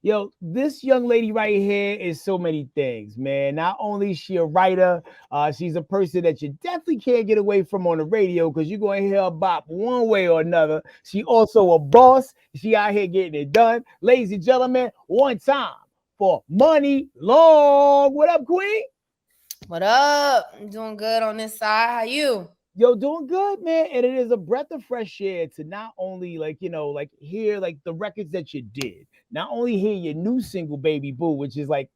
Yo, this young lady right here is so many things, man. Not only is she a writer, she's a person that you definitely can't get away from on the radio because you're going to hear her bop one way or another. She also a boss. She out here getting it done. Ladies and gentlemen, one time for Money Long. What up, Queen? What up? I'm doing good on this side. How you? Yo, doing good, man. And it is a breath of fresh air to not only like hear like the records that you did, not only hear your new single Baby Boo, which is like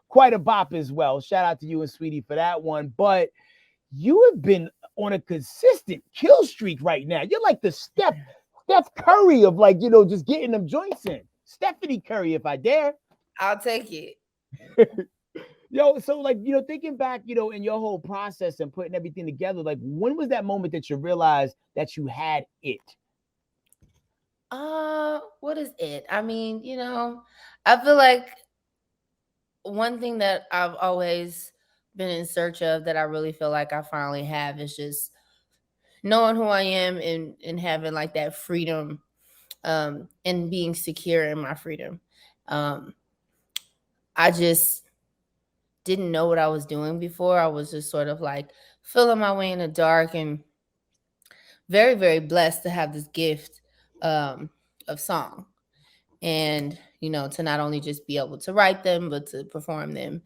quite a bop as well. Shout out to you and Sweetie for that one. But you have been on a consistent kill streak right now. You're like the Steph Curry of like, just getting them joints in. Stephanie Curry, if I dare. I'll take it. Yo, so like, thinking back, in your whole process and putting everything together, like when was that moment that you realized that you had it? What is it? I mean, I feel like one thing that I've always been in search of that I really feel like I finally have is just knowing who I am and having like that freedom and being secure in my freedom. Um I just didn't know what I was doing before. I was just sort of like feeling my way in the dark and very, very blessed to have this gift of song and, to not only just be able to write them, but to perform them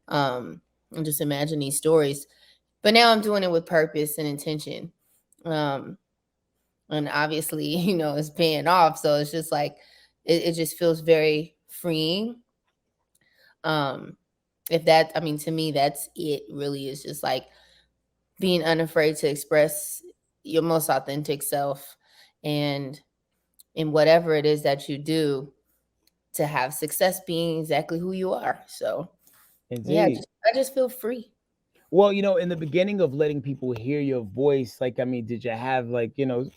and just imagine these stories. But now I'm doing it with purpose and intention. Um, and obviously, it's paying off. So it's just like, it just feels very freeing. Um, if that, I mean, to me, that's it really is just like being unafraid to express your most authentic self and in whatever it is that you do to have success being exactly who you are. So yeah, Indeed. I just feel free. Well, in the beginning of letting people hear your voice, like, I mean, did you have like,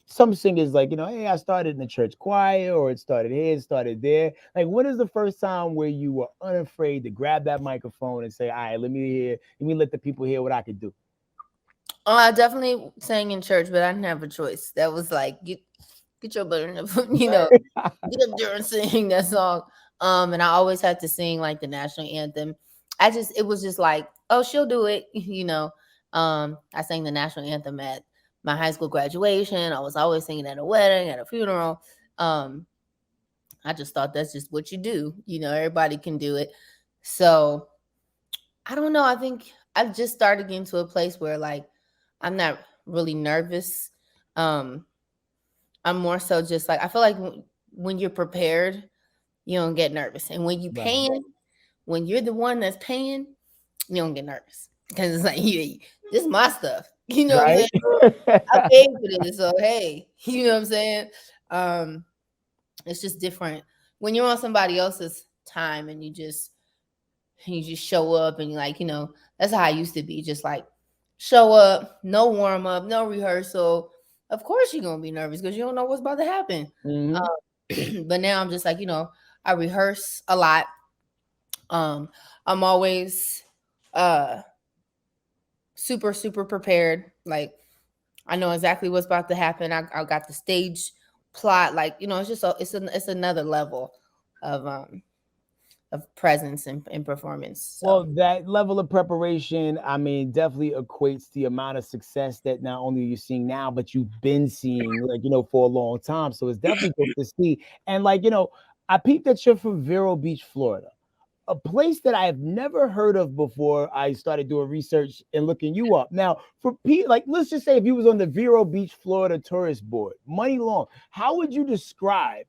some singers like, hey, I started in the church choir or it started here, it started there. Like, when is the first time where you were unafraid to grab that microphone and say, all right, let me let the people hear what I could do? Oh, I definitely sang in church, but I didn't have a choice. That was like get your butt in the get up there and sing that song. And I always had to sing like the national anthem. It was just like, oh, she'll do it, I sang the national anthem at my high school graduation. I was always singing at a wedding, at a funeral. Um, I just thought that's just what you do. Everybody can do it. So I don't know. I think I've just started getting to a place where like I'm not really nervous. Um, I'm more so just like I feel like when you're prepared, you don't get nervous, and when you Right. paying, when you're the one that's paying, you don't get nervous because it's like this is my stuff. You know what I'm Right. saying? I paid for this, so hey, you know what I'm saying? Um, it's just different when you're on somebody else's time and you just show up and you're like, that's how I used to be. Just like show up, no warm up, no rehearsal. Of course you're gonna be nervous because you don't know what's about to happen. Hmm. But now I'm just like, I rehearse a lot. I'm always uh super, super prepared. Like I know exactly what's about to happen. I got the stage plot. Like, it's just it's another level of presence and performance. So Well, that level of preparation, I mean, definitely equates the amount of success that not only you're seeing now, but you've been seeing, like, for a long time. So it's definitely good to see. And, like, I peeped that you're from Vero Beach, Florida, a place that I have never heard of before. I started doing research and looking you up. Now, for people, like, let's just say if you was on the Vero Beach, Florida tourist board, Money Long, how would you describe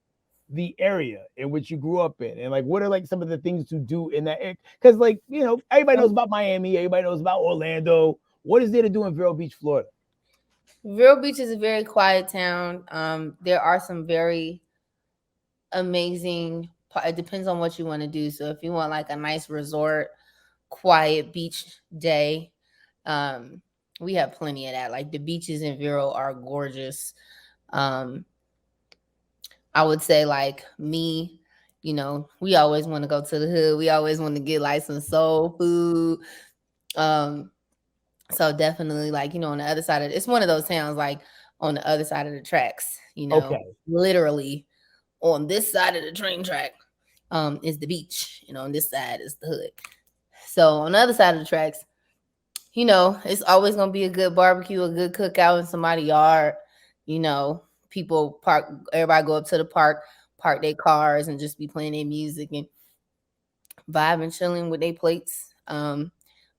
the area in which you grew up in, and like what are like some of the things to do in that area? Because like everybody knows about Miami, everybody knows about Orlando. What is there to do in Vero Beach, Florida? Vero Beach is a very quiet town. There are some very amazing. It depends on what you want to do. So if you want like a nice resort, quiet beach day, um, we have plenty of that. Like the beaches in Vero are gorgeous. Um, I would say like me, we always want to go to the hood. We always want to get like some soul food. Um, so definitely like, on the other side of it's one of those towns like on the other side of the tracks, Okay. literally on this side of the train track. is the beach. On this side is the hood. So on the other side of the tracks, it's always gonna be a good barbecue, a good cookout in somebody's yard. You know, people park, everybody go up to the park, park their cars, and just be playing their music and vibing, chilling with their plates. But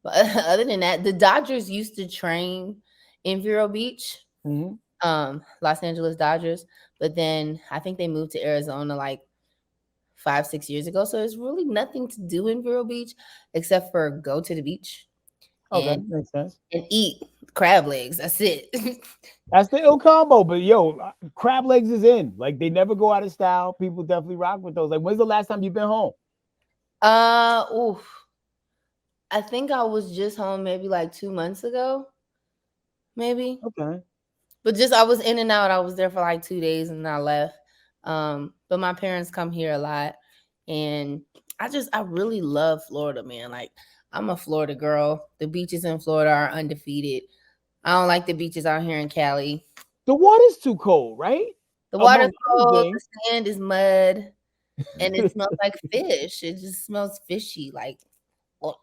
other than that, the Dodgers used to train in Vero Beach, Mhm. Los Angeles Dodgers, but then I think they moved to Arizona like 5, 6 years ago. So there's really nothing to do in Vero Beach except for go to the beach Okay, and makes sense. eat crab legs. That's it. That's the ill combo, but yo, crab legs is in. Like they never go out of style. People definitely rock with those. Like, when's the last time you've been home? Oof. I think I was just home maybe like 2 months ago, maybe. Okay. But just I was in and out. I was there for like 2 days and I left. But my parents come here a lot, and I really love Florida, man. Like I'm a Florida girl. The beaches in Florida are undefeated. I don't like the beaches out here in Cali. The water's too cold, right? The water's Among other cold, things. the sand is mud, and it smells like fish. It just smells fishy. Like, ugh.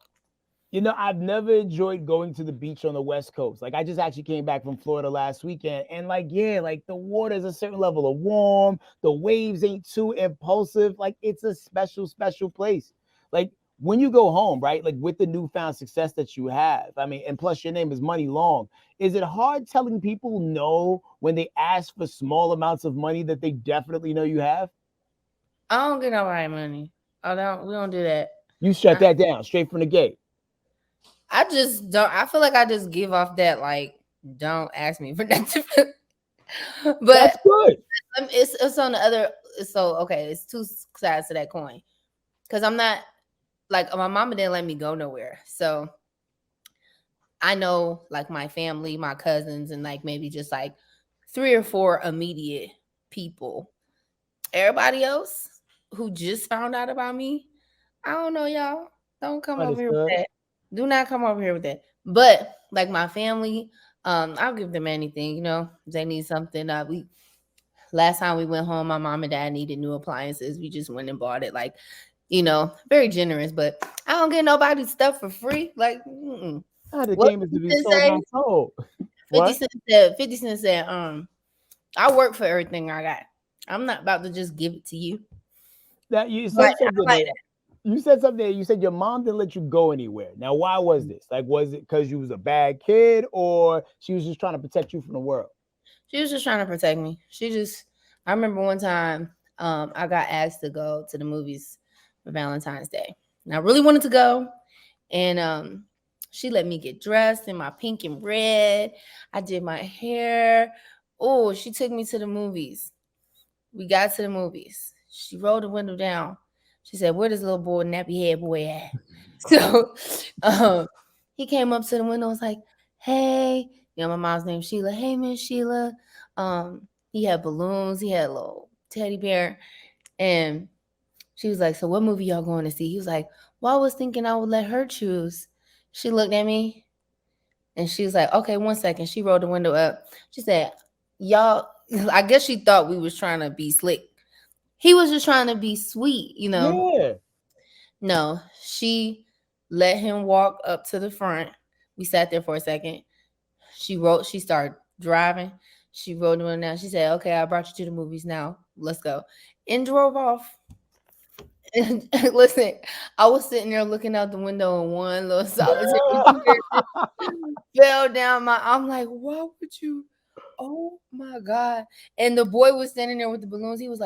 I've never enjoyed going to the beach on the West Coast. Like, I just actually came back from Florida last weekend, and like, yeah, like the water is a certain level of warm. The waves ain't too impulsive. Like, it's a special, special place. Like, when you go home, right? Like, with the newfound success that you have, I mean, and plus your name is Money Long. Is it hard telling people no when they ask for small amounts of money that they definitely know you have? I don't get nobody money. I don't. We don't do that. You shut that down straight from the gate. I just don't. I feel like I just give off that like, don't ask me for nothing. But That's good. it's on the other. So okay, it's two sides to that coin. Because I'm not like my mama didn't let me go nowhere. So I know like my family, my cousins, and like maybe just like 3 or 4 immediate people. Everybody else who just found out about me, I don't know, y'all. Don't come over here with Understood. that. Do not come over here with that. But like my family, I'll give them anything. If they need something. We last time we went home, my mom and dad needed new appliances. We just went and bought it. Like, very generous. But I don't get nobody's stuff for free. Like, The what game is to 50 be Cent sold, say? not sold. 50 What? Cent said, 50 Cent said, I work for everything I got. I'm not about to just give it to you. That you But said something I like there. You said something there. You said your mom didn't let you go anywhere. Now, why was this? Like, was it because you was a bad kid, or she was just trying to protect you from the world? She was just trying to protect me. I remember one time, I got asked to go to the movies for Valentine's Day. And I really wanted to go. And she let me get dressed in my pink and red. I did my hair. Oh, she took me to the movies. We got to the movies. She rolled the window down. She said, "Where this little boy, nappy head boy at?" So um, he came up to the window and was like, "Hey," my mom's name Sheila. "Hey, Miss Sheila." He had balloons. He had a little teddy bear, and she was like, "So what movie y'all going to see?" He was like, "Well, I was thinking I would let her choose." She looked at me and she was like, "Okay, 1 second." She rolled the window up. She said, "Y'all," I guess she thought we was trying to be slick. He was just trying to be sweet. Yeah. No, she let him walk up to the front. We sat there for a second. She started driving. She rolled the window down. She said, "Okay, I brought you to the movies now. Let's go." And drove off. And listen, I was sitting there looking out the window and one little solitary tear fell down my. I'm like, why would you? Oh my god! And the boy was standing there with the balloons. He was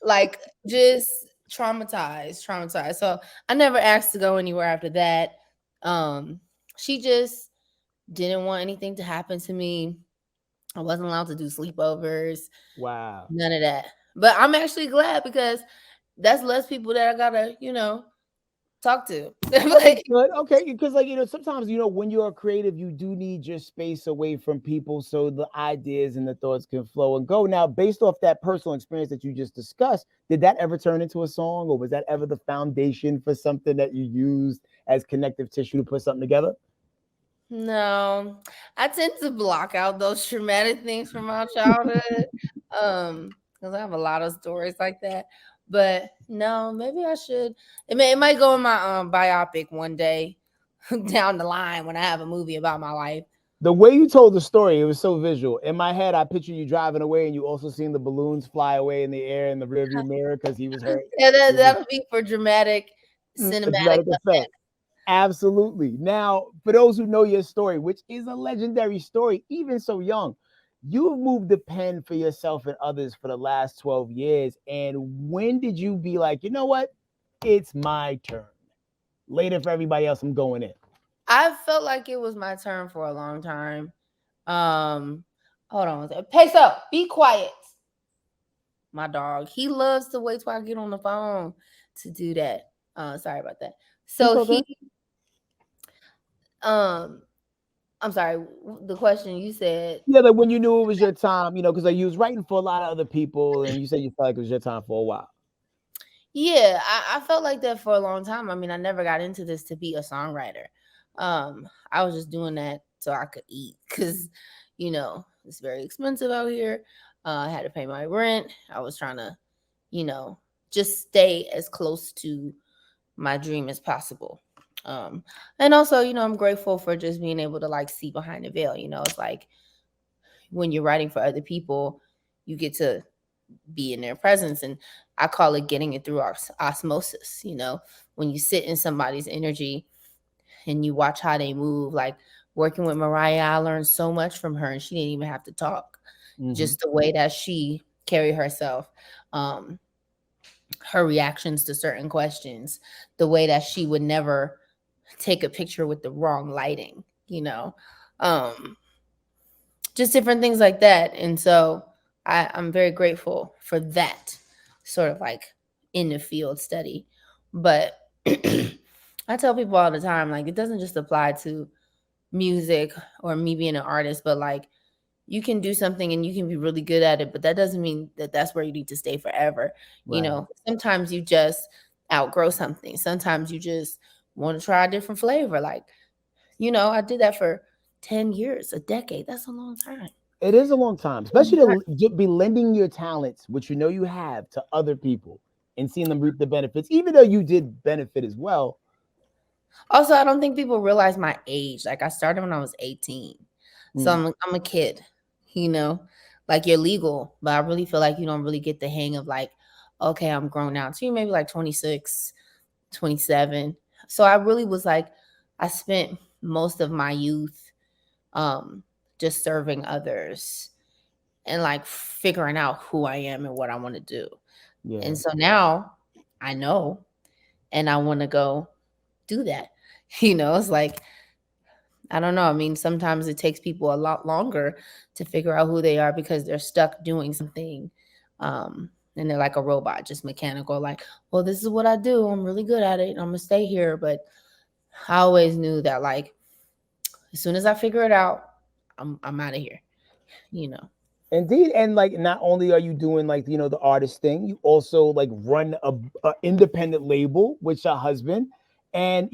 like just traumatized. So I never asked to go anywhere after that. Um, she just didn't want anything to happen to me. I wasn't allowed to do sleepovers, Wow. none of that. But I'm actually glad because that's less people that I gotta, talk to. Like, Understood. Okay, because like sometimes when you're a creative, you do need your space away from people so the ideas and the thoughts can flow and go. Now, based off that personal experience that you just discussed, did that ever turn into a song, or was that ever the foundation for something that you used as connective tissue to put something together? no, I tend to block out those traumatic things from my childhood. Because I have a lot of stories like that. But no, maybe I should. It might go in my biopic one day down the line when I have a movie about my life. The way you told the story, it was so visual. In my head, I picture you driving away, and you also seeing the balloons fly away in the air in the rearview mirror because he was hurt. Yeah, It was that'll be for dramatic a cinematic dramatic effect. Absolutely. Now, for those who know your story, which is a legendary story, even so young, you've moved the pen for yourself and others for the last 12 years. And when did you be like, you know what? It's my turn. Later for everybody else, I'm going in. I felt like it was my turn for a long time. Um, Hold on one second. Peso, be quiet. My dog, he loves to wait till I get on the phone to do that. Sorry about that. It's So okay. um, I'm sorry. The question you said, Yeah, like when you knew it was your time, because like you was writing for a lot of other people, and you said you felt like it was your time for a while. yeah, I felt like that for a long time. I mean, I never got into this to be a songwriter. I was just doing that so I could eat because, it's very expensive out here. I had to pay my rent. I was trying to, you know, just stay as close to my dream as possible. Um, and also, I'm grateful for just being able to like see behind the veil. It's like when you're writing for other people, you get to be in their presence, and I call it getting it through osmosis. When you sit in somebody's energy and you watch how they move, like working with Mariah, I learned so much from her, and she didn't even have to talk. Hmm. Just the way that she carried herself, um, her reactions to certain questions, the way that she would never take a picture with the wrong lighting, um, just different things like that. And so I'm very grateful for that sort of like in the field study. But I tell people all the time, like, it doesn't just apply to music or me being an artist, but like you can do something and you can be really good at it, but that doesn't mean that that's where you need to stay forever. Right. Sometimes you just outgrow something. Sometimes you just want to try a different flavor. Like, I did that for 10 years, a decade. That's a long time. It is a long time, especially to be lending your talents, which you know you have, to other people and seeing them reap the benefits, even though you did benefit as well. Also, I don't think people realize my age. Like I started when I was 18. So Mm. I'm a kid, you know. Like you're legal, but I really feel like you don't really get the hang of like, okay, I'm grown now. So you maybe like 26, 27. So I really was like, I spent most of my youth um just serving others and like figuring out who I am and what I want to do. Yeah. And so now I know and I want to go do that. It's like, I don't know. I mean, sometimes it takes people a lot longer to figure out who they are because they're stuck doing something. And they're like a robot, just mechanical, like, well, this is what I do. I'm really good at it. I'm gonna stay here. But I always knew that like as soon as I figure it out, I'm out of here, you know. Indeed, and like not only are you doing like the artist thing, you also like run a independent label with your husband, and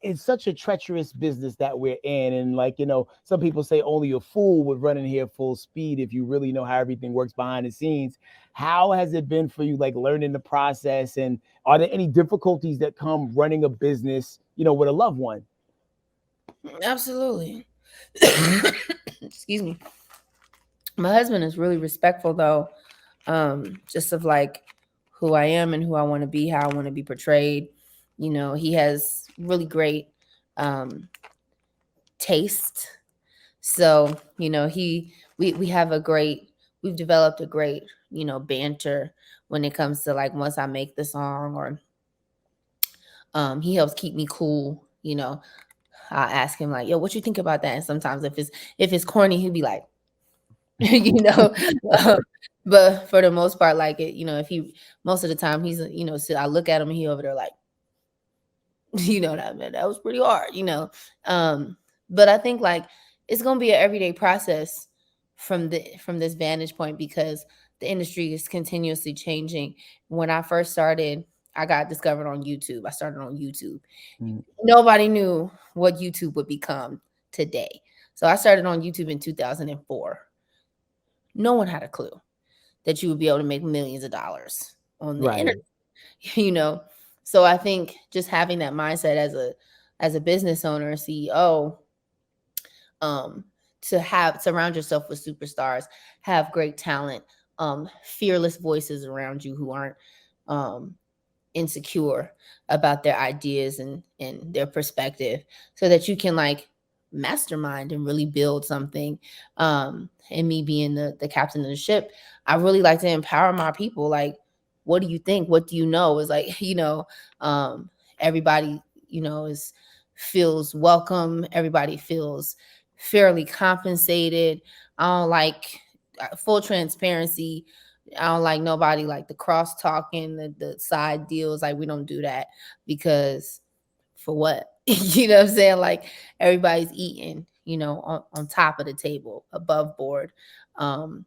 it's such a treacherous business that we're in, and like some people say only a fool would run in here full speed if you really know how everything works behind the scenes. How has it been for you, like learning the process, and are there any difficulties that come running a business, with a loved one? Absolutely. Excuse me. My husband is really respectful though, just of like who I am and who I want to be, how I want to be portrayed. He has really great um taste. So, we have a great we've developed a great, banter when it comes to like once I make the song or he helps keep me cool, I'll ask him like, yo, what you think about that? And sometimes if it's corny, he'll be like, you know. Um, but for the most part, like it, if he most of the time he's so I look at him and he over there like, that man, that was pretty hard, but I think like it's gonna be an everyday process from this vantage point because the industry is continuously changing. When I first started, I got discovered on YouTube. I started on YouTube. Mm. Nobody knew what YouTube would become today. So I started on YouTube in 2004. No one had a clue that you would be able to make millions of dollars on the Right. internet. you know. So I think just having that mindset as a business owner, CEO, um, to have surround yourself with superstars, have great talent, fearless voices around you who aren't um, insecure about their ideas and their perspective, so that you can like mastermind and really build something. And me being the captain of the ship, I really like to empower my people. Like, what do you think? What do you know? Is like, um, everybody, is feels welcome. Everybody feels fairly compensated. I don't like full transparency. I don't like nobody like the cross talking, the side deals. Like, we don't do that, because for what? You know what I'm saying? Like, everybody's eating, on top of the table, above board. Um,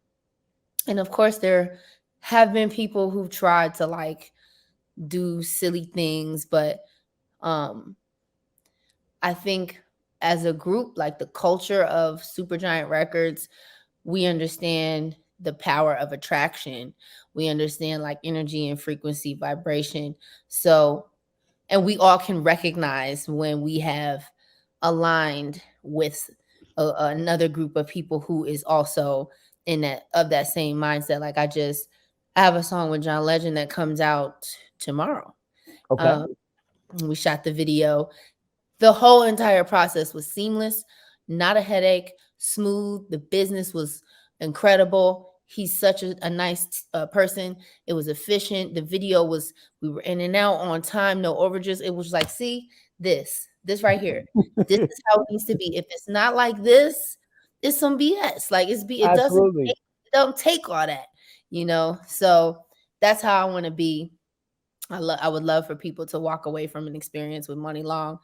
and of course, there have been people who've tried to like do silly things, but um, I think as a group, like the culture of Supergiant Records, we understand the power of attraction. We understand like energy and frequency, vibration. So, and we all can recognize when we have aligned with another group of people who is also in that same mindset. Like, I have a song with John Legend that comes out tomorrow. Okay. Um, we shot the video. The whole entire process was seamless, not a headache, smooth. The business was incredible. He's such a nice person. It was efficient. The video was, we were in and out on time, no overages. It was like, see, this right here. This is how it needs to be. If it's not like this, it's some BS. Like, Absolutely. it don't take all that, So that's how I want to be. I would love for people to walk away from an experience with Money Long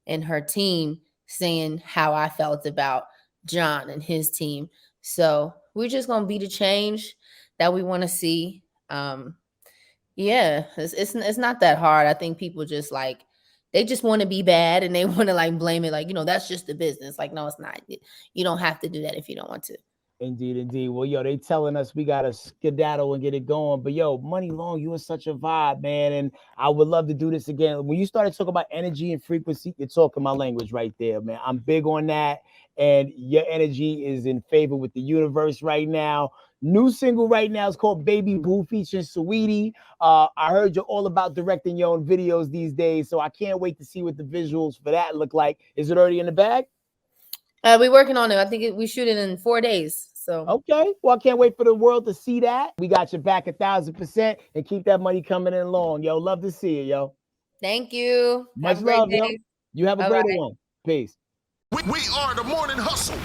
and her team saying how I felt about John and his team. So we're just gonna be the change that we want to see. Yeah, it's not that hard. I think people just like, they just want to be bad, and they want to like blame it, like, that's just the business. Like, no, it's not. You don't have to do that if you don't want to. Indeed, indeed. Well, yo, they telling us we gotta skedaddle and get it going. But yo, Money Long, you are such a vibe, man. And I would love to do this again. When you started talking about energy and frequency, you're talking my language right there, man. I'm big on that. And your energy is in favor with the universe right now. New single right now is called Baby Boo featuring Saweetie. I heard you're all about directing your own videos these days, so I can't wait to see what the visuals for that look like. Is it already in the bag? We're working on it. I think we shoot it in 4 days. So Okay. Well, I can't wait for the world to see that. We got your back 1,000% and keep that money coming in long. Yo, love to see it, yo. thank you. Have Much a great love, yo. day. You have a Bye greater bye. one. Peace. We are the morning hustle.